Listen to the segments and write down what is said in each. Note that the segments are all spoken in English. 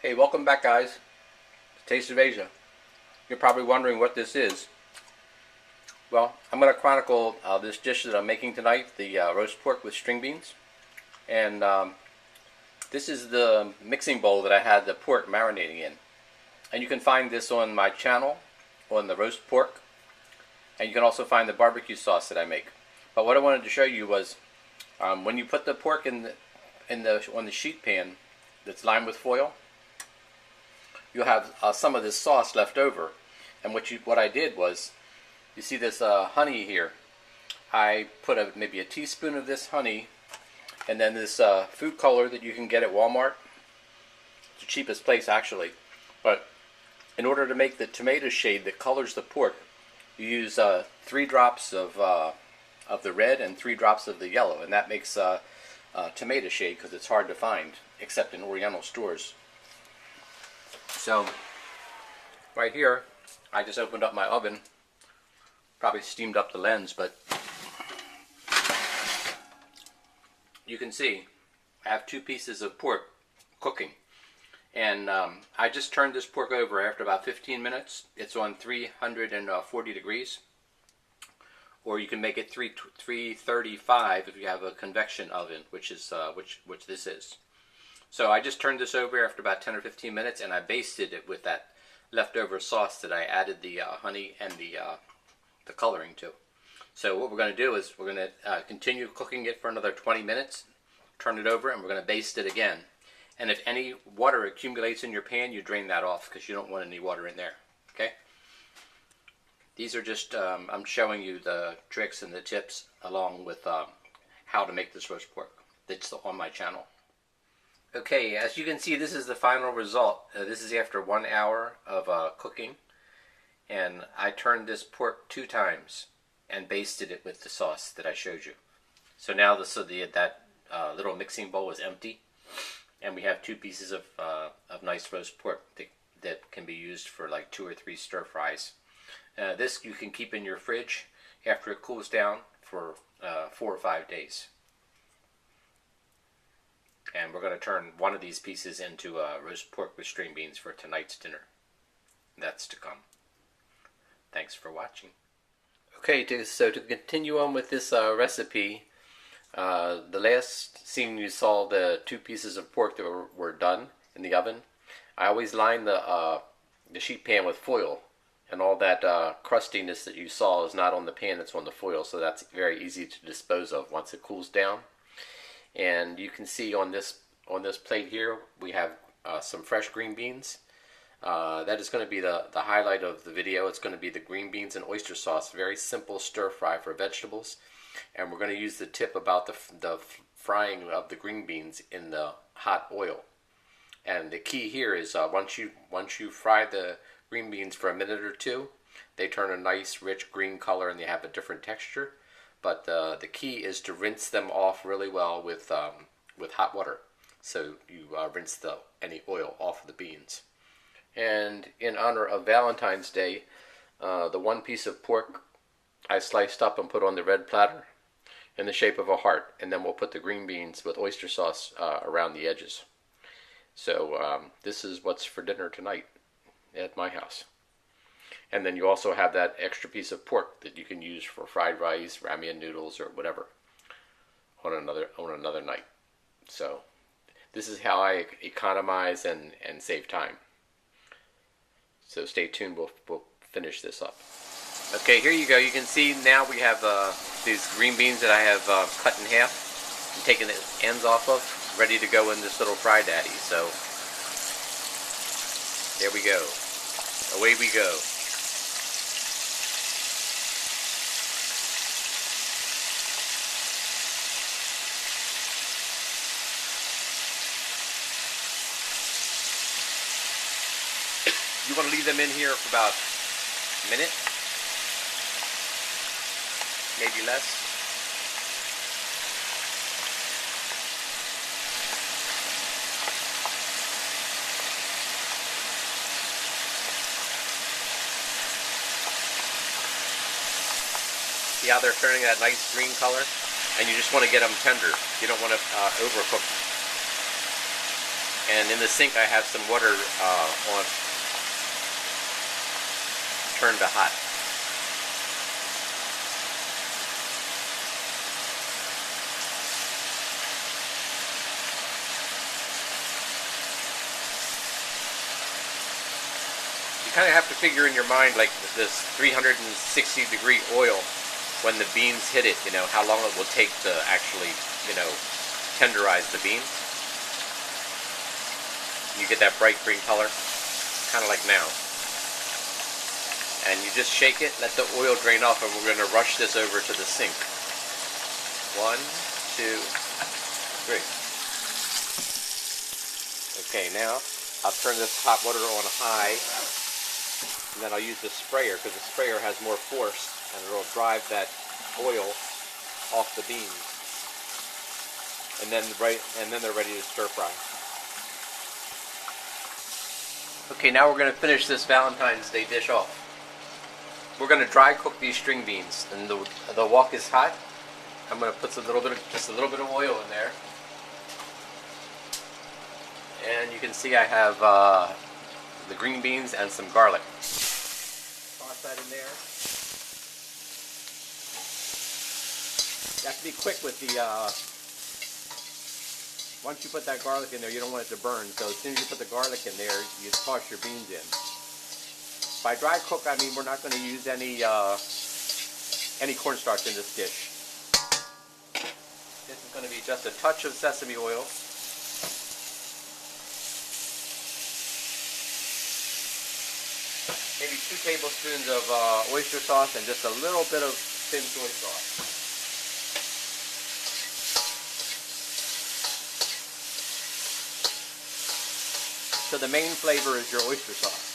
Hey, welcome back, guys. Taste of Asia. You're probably wondering what this is. Well, I'm going to chronicle this dish that I'm making tonight, the roast pork with string beans. And this is the mixing bowl that I had the pork marinating in. And you can find this on my channel, on the roast pork. And you can also find the barbecue sauce that I make. But what I wanted to show you was when you put the pork on the sheet pan that's lined with foil, you'll have some of this sauce left over. And what I did was, you see this honey here. I put maybe a teaspoon of this honey, and then this food color that you can get at Walmart. It's the cheapest place actually. But in order to make the tomato shade that colors the pork, you use 3 drops of the red and 3 drops of the yellow, and that makes tomato shade because it's hard to find except in Oriental stores. So right here, I just opened up my oven. Probably steamed up the lens, but you can see I have 2 pieces of pork cooking. And I just turned this pork over after about 15 minutes. It's on 340 degrees. Or you can make it 335 if you have a convection oven, which this is. So I just turned this over after about 10 or 15 minutes, and I basted it with that leftover sauce that I added the honey and the coloring to. So what we're going to do is we're going to continue cooking it for another 20 minutes, turn it over, and we're going to baste it again. And if any water accumulates in your pan, you drain that off because you don't want any water in there. Okay? These are just, I'm showing you the tricks and the tips along with how to make this roast pork. That's on my channel. Okay, as you can see, this is the final result. This is after 1 hour of cooking. And I turned this pork 2 times and basted it with the sauce that I showed you. So now that little mixing bowl is empty. And we have 2 pieces of nice roast pork that can be used for like 2 or 3 stir fries. This you can keep in your fridge after it cools down for 4 or 5 days. And we're going to turn one of these pieces into roast pork with string beans for tonight's dinner. That's to come. Thanks for watching. Okay, so to continue on with this recipe, the last scene you saw the 2 pieces of pork that were done in the oven. I always line the sheet pan with foil, and all that crustiness that you saw is not on the pan, it's on the foil, so that's very easy to dispose of once it cools down. And you can see on this plate here we have some fresh green beans. That is going to be the highlight of the video. It's going to be the green beans and oyster sauce. Very simple stir fry for vegetables. And we're going to use the tip about the frying of the green beans in the hot oil. And the key here is once you fry the green beans for a minute or 2, they turn a nice rich green color and they have a different texture. But the key is to rinse them off really well with hot water. So you rinse any oil off of the beans. And in honor of Valentine's Day, the 1 piece of pork I sliced up and put on the red platter in the shape of a heart. And then we'll put the green beans with oyster sauce around the edges. So this is what's for dinner tonight at my house. And then you also have that extra piece of pork that you can use for fried rice, ramen noodles, or whatever on another night. So this is how I economize and save time. So stay tuned, we'll finish this up. Okay, here you go. You can see now we have these green beans that I have cut in half and taken the ends off of, ready to go in this little fry daddy. So there we go. Away we go. You want to leave them in here for about a minute, maybe less. See how they're turning that nice green color? And you just want to get them tender. You don't want to overcook them. And in the sink I have some water on, turned to hot. You kind of have to figure in your mind, like, this 360-degree oil, when the beans hit it, you know, how long it will take to actually, you know, tenderize the beans. You get that bright green color, kind of like now. And you just shake it, let the oil drain off, and we're going to rush this over to the sink. 1, 2, 3. Okay, now I'll turn this hot water on high, and then I'll use the sprayer, because the sprayer has more force, and it'll drive that oil off the beans. And then they're ready to stir fry. Okay, now we're going to finish this Valentine's Day dish off. We're going to dry cook these string beans, and the wok is hot. I'm going to put just a little bit of oil in there, and you can see I have the green beans and some garlic. Toss that in there. You have to be quick with the. Once you put that garlic in there, you don't want it to burn. So as soon as you put the garlic in there, you toss your beans in. By dry cook, I mean we're not going to use any cornstarch in this dish. This is going to be just a touch of sesame oil. Maybe 2 tablespoons of oyster sauce and just a little bit of thin soy sauce. So the main flavor is your oyster sauce.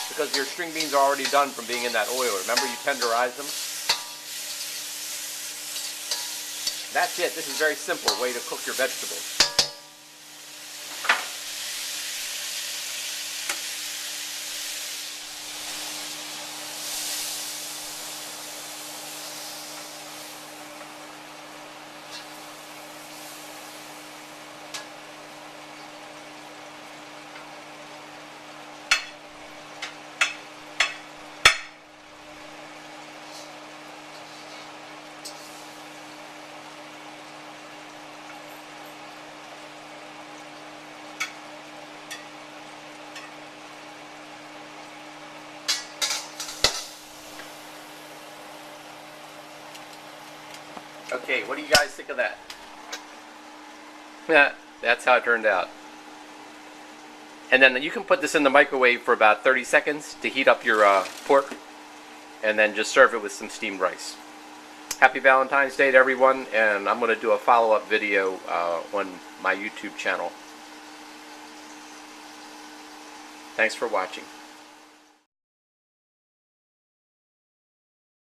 Because your string beans are already done from being in that oil. Remember, you tenderize them. That's it. This is a very simple way to cook your vegetables. Okay, what do you guys think of that? Yeah, that's how it turned out. And then you can put this in the microwave for about 30 seconds to heat up your pork, and then just serve it with some steamed rice. Happy Valentine's Day to everyone, and I'm going to do a follow-up video on my YouTube channel. Thanks for watching.